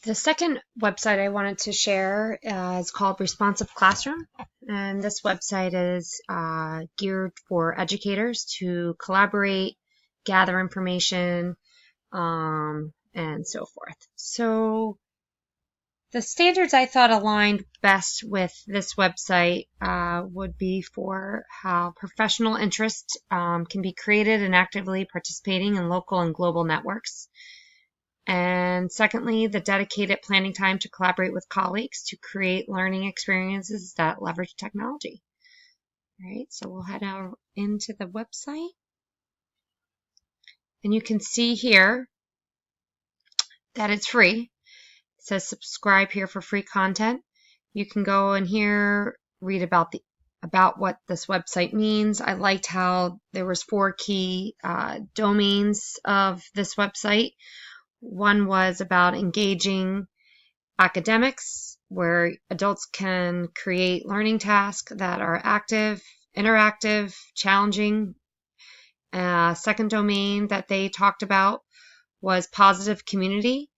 The second website I wanted to share is called Responsive Classroom. And this website is geared for educators to collaborate, gather information, and so forth. So the standards I thought aligned best with this website would be for how professional interest can be created and actively participating in local and global networks. And secondly, the dedicated planning time to collaborate with colleagues to create learning experiences that leverage technology. All right, so we'll head out into the website. And you can see here that it's free. It says subscribe here for free content. You can go in here, read about what this website means. I liked how there was 4 key domains of this website. One was about engaging academics, where adults can create learning tasks that are active, interactive, challenging. Second domain that they talked about was positive community,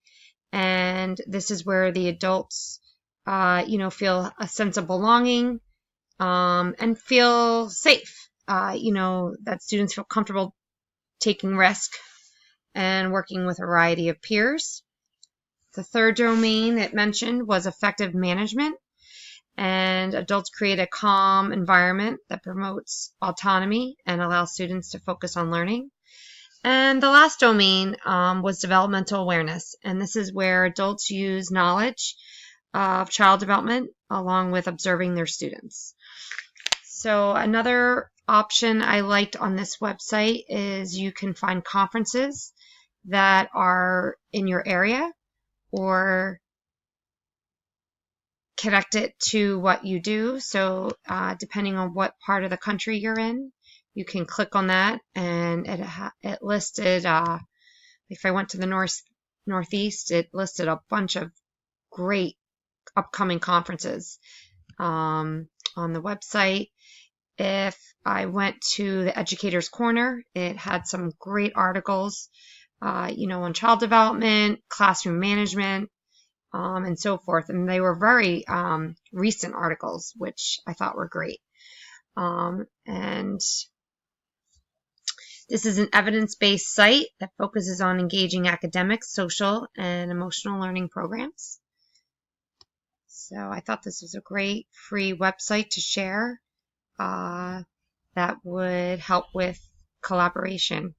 and this is where the adults, feel a sense of belonging and feel safe. That students feel comfortable taking risk and working with a variety of peers. The third domain it mentioned was effective management, and adults create a calm environment that promotes autonomy and allows students to focus on learning. And the last domain was developmental awareness, and this is where adults use knowledge of child development along with observing their students. So another option I liked on this website is you can find conferences that are in your area or connect it to what you do. So depending on what part of the country you're in, you can click on that, and it listed, if I went to the Northeast, it listed a bunch of great upcoming conferences on the website. If I went to the Educator's Corner, it had some great articles, on child development, classroom management, and so forth. And they were very recent articles, which I thought were great. And this is an evidence-based site that focuses on engaging academic, social, and emotional learning programs. So I thought this was a great free website to share that would help with collaboration.